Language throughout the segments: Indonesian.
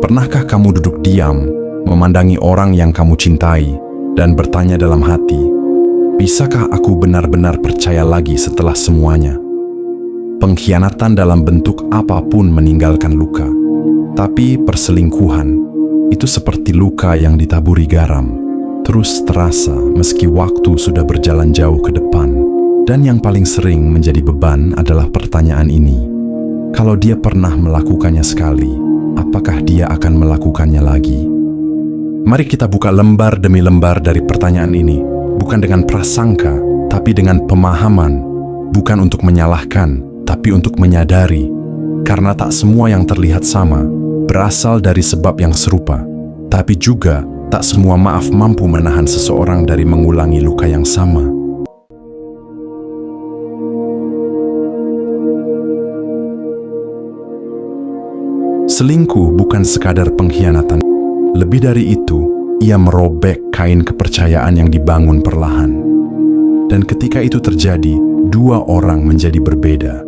Pernahkah kamu duduk diam, memandangi orang yang kamu cintai, dan bertanya dalam hati, bisakah aku benar-benar percaya lagi setelah semuanya? Pengkhianatan dalam bentuk apapun meninggalkan luka, tapi perselingkuhan itu seperti luka yang ditaburi garam, terus terasa meski waktu sudah berjalan jauh ke depan. Dan yang paling sering menjadi beban adalah pertanyaan ini. Kalau dia pernah melakukannya sekali, apakah dia akan melakukannya lagi? Mari kita buka lembar demi lembar dari pertanyaan ini, bukan dengan prasangka, tapi dengan pemahaman, bukan untuk menyalahkan, tapi untuk menyadari, karena tak semua yang terlihat sama berasal dari sebab yang serupa, tapi juga tak semua maaf mampu menahan seseorang dari mengulangi luka yang sama. Selingkuh bukan sekadar pengkhianatan. Lebih dari itu, ia merobek kain kepercayaan yang dibangun perlahan. Dan ketika itu terjadi, dua orang menjadi berbeda.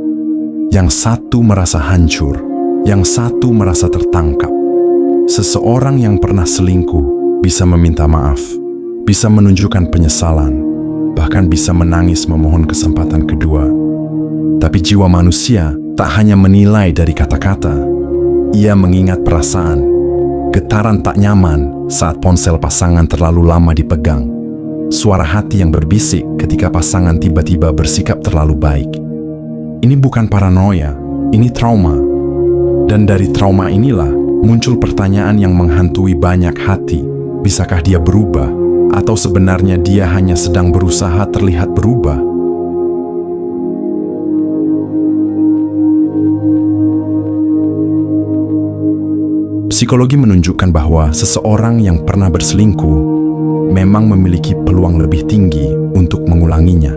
Yang satu merasa hancur, yang satu merasa tertangkap. Seseorang yang pernah selingkuh bisa meminta maaf, bisa menunjukkan penyesalan, bahkan bisa menangis memohon kesempatan kedua. Tapi jiwa manusia tak hanya menilai dari kata-kata. Ia mengingat perasaan, getaran tak nyaman saat ponsel pasangan terlalu lama dipegang, suara hati yang berbisik ketika pasangan tiba-tiba bersikap terlalu baik. Ini bukan paranoia, ini trauma. Dan dari trauma inilah muncul pertanyaan yang menghantui banyak hati. Bisakah dia berubah? Atau sebenarnya dia hanya sedang berusaha terlihat berubah? Psikologi menunjukkan bahwa seseorang yang pernah berselingkuh memang memiliki peluang lebih tinggi untuk mengulanginya.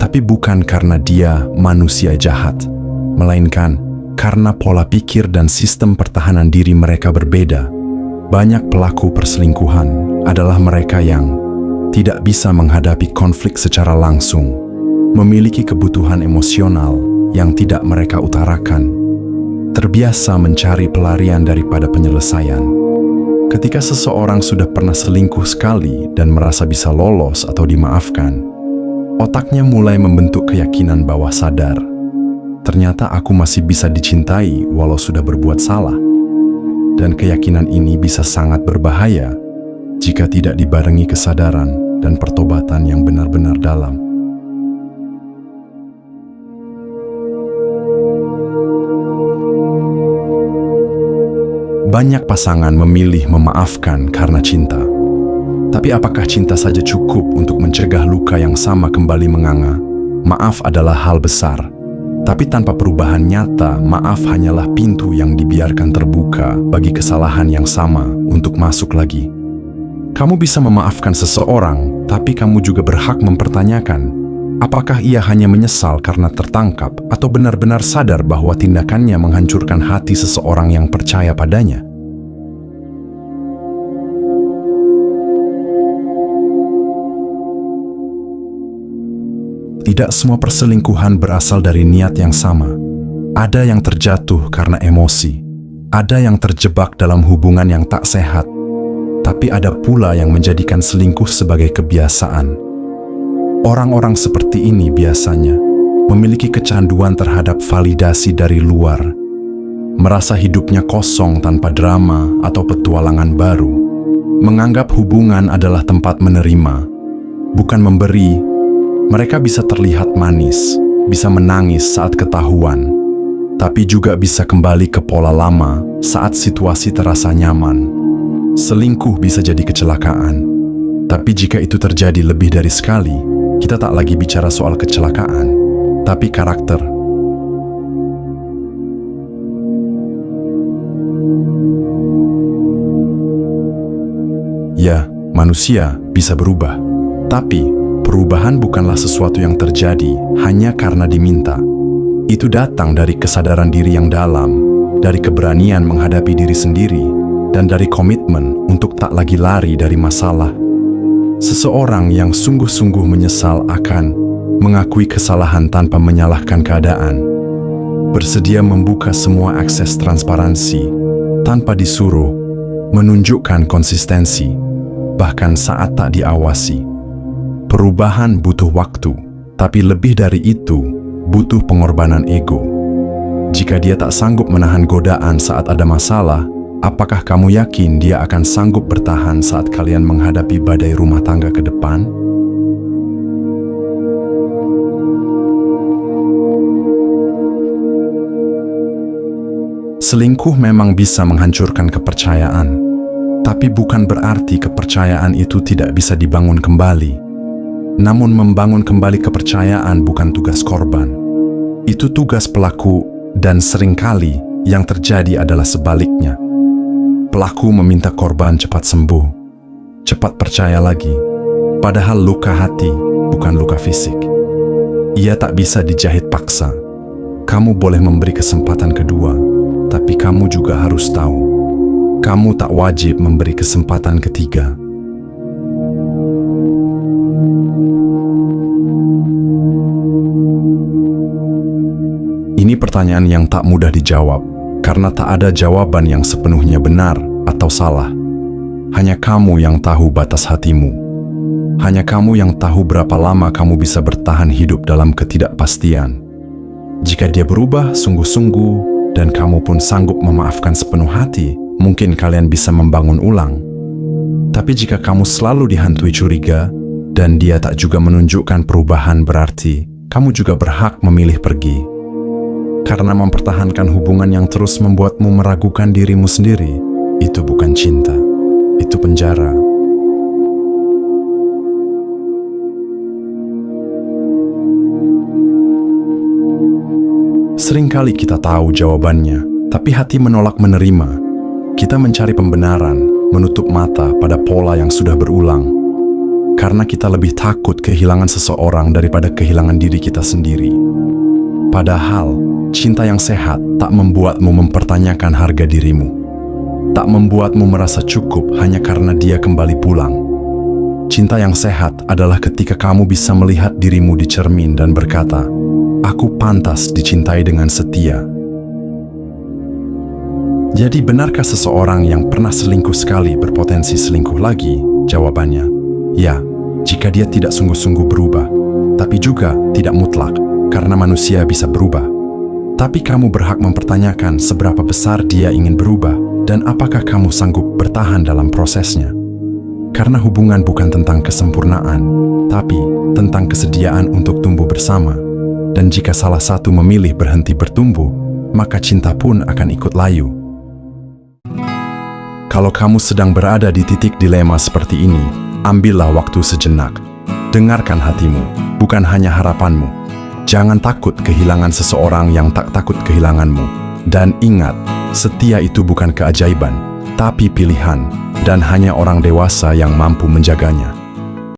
Tapi bukan karena dia manusia jahat, melainkan karena pola pikir dan sistem pertahanan diri mereka berbeda. Banyak pelaku perselingkuhan adalah mereka yang tidak bisa menghadapi konflik secara langsung, memiliki kebutuhan emosional yang tidak mereka utarakan, terbiasa mencari pelarian daripada penyelesaian. Ketika seseorang sudah pernah selingkuh sekali dan merasa bisa lolos atau dimaafkan, otaknya mulai membentuk keyakinan bawah sadar. Ternyata aku masih bisa dicintai walau sudah berbuat salah. Dan keyakinan ini bisa sangat berbahaya jika tidak dibarengi kesadaran dan pertobatan yang benar-benar dalam. Banyak pasangan memilih memaafkan karena cinta. Tapi apakah cinta saja cukup untuk mencegah luka yang sama kembali menganga? Maaf adalah hal besar. Tapi tanpa perubahan nyata, maaf hanyalah pintu yang dibiarkan terbuka bagi kesalahan yang sama untuk masuk lagi. Kamu bisa memaafkan seseorang, tapi kamu juga berhak mempertanyakan, apakah ia hanya menyesal karena tertangkap atau benar-benar sadar bahwa tindakannya menghancurkan hati seseorang yang percaya padanya? Tidak semua perselingkuhan berasal dari niat yang sama. Ada yang terjatuh karena emosi, ada yang terjebak dalam hubungan yang tak sehat, tapi ada pula yang menjadikan selingkuh sebagai kebiasaan. Orang-orang seperti ini biasanya memiliki kecanduan terhadap validasi dari luar, merasa hidupnya kosong tanpa drama atau petualangan baru, menganggap hubungan adalah tempat menerima, bukan memberi. Mereka bisa terlihat manis, bisa menangis saat ketahuan, tapi juga bisa kembali ke pola lama saat situasi terasa nyaman. Selingkuh bisa jadi kecelakaan, tapi jika itu terjadi lebih dari sekali, kita tak lagi bicara soal kecelakaan, tapi karakter. Ya, manusia bisa berubah, tapi perubahan bukanlah sesuatu yang terjadi hanya karena diminta. Itu datang dari kesadaran diri yang dalam, dari keberanian menghadapi diri sendiri, dan dari komitmen untuk tak lagi lari dari masalah. Seseorang yang sungguh-sungguh menyesal akan mengakui kesalahan tanpa menyalahkan keadaan, bersedia membuka semua akses transparansi, tanpa disuruh, menunjukkan konsistensi, bahkan saat tak diawasi. Perubahan butuh waktu, tapi lebih dari itu, butuh pengorbanan ego. Jika dia tak sanggup menahan godaan saat ada masalah, apakah kamu yakin dia akan sanggup bertahan saat kalian menghadapi badai rumah tangga ke depan? Selingkuh memang bisa menghancurkan kepercayaan, tapi bukan berarti kepercayaan itu tidak bisa dibangun kembali. Namun membangun kembali kepercayaan bukan tugas korban. Itu tugas pelaku, dan seringkali yang terjadi adalah sebaliknya. Pelaku meminta korban cepat sembuh, cepat percaya lagi, padahal luka hati bukan luka fisik. Ia tak bisa dijahit paksa. Kamu boleh memberi kesempatan kedua, tapi kamu juga harus tahu, kamu tak wajib memberi kesempatan ketiga. Ini pertanyaan yang tak mudah dijawab, karena tak ada jawaban yang sepenuhnya benar atau salah. Hanya kamu yang tahu batas hatimu. Hanya kamu yang tahu berapa lama kamu bisa bertahan hidup dalam ketidakpastian. Jika dia berubah sungguh-sungguh, dan kamu pun sanggup memaafkan sepenuh hati, mungkin kalian bisa membangun ulang. Tapi jika kamu selalu dihantui curiga, dan dia tak juga menunjukkan perubahan, berarti kamu juga berhak memilih pergi. Karena mempertahankan hubungan yang terus membuatmu meragukan dirimu sendiri, itu bukan cinta, itu penjara. Seringkali kita tahu jawabannya, tapi hati menolak menerima. Kita mencari pembenaran, menutup mata pada pola yang sudah berulang. Karena kita lebih takut kehilangan seseorang daripada kehilangan diri kita sendiri. Padahal, cinta yang sehat tak membuatmu mempertanyakan harga dirimu. Tak membuatmu merasa cukup hanya karena dia kembali pulang. Cinta yang sehat adalah ketika kamu bisa melihat dirimu di cermin dan berkata, "Aku pantas dicintai dengan setia." Jadi benarkah seseorang yang pernah selingkuh sekali berpotensi selingkuh lagi? Jawabannya, ya, jika dia tidak sungguh-sungguh berubah. Tapi juga tidak mutlak, karena manusia bisa berubah. Tapi kamu berhak mempertanyakan seberapa besar dia ingin berubah, dan apakah kamu sanggup bertahan dalam prosesnya. Karena hubungan bukan tentang kesempurnaan, tapi tentang kesediaan untuk tumbuh bersama. Dan jika salah satu memilih berhenti bertumbuh, maka cinta pun akan ikut layu. Kalau kamu sedang berada di titik dilema seperti ini, ambillah waktu sejenak. Dengarkan hatimu, bukan hanya harapanmu. Jangan takut kehilangan seseorang yang tak takut kehilanganmu. Dan ingat, setia itu bukan keajaiban, tapi pilihan, dan hanya orang dewasa yang mampu menjaganya.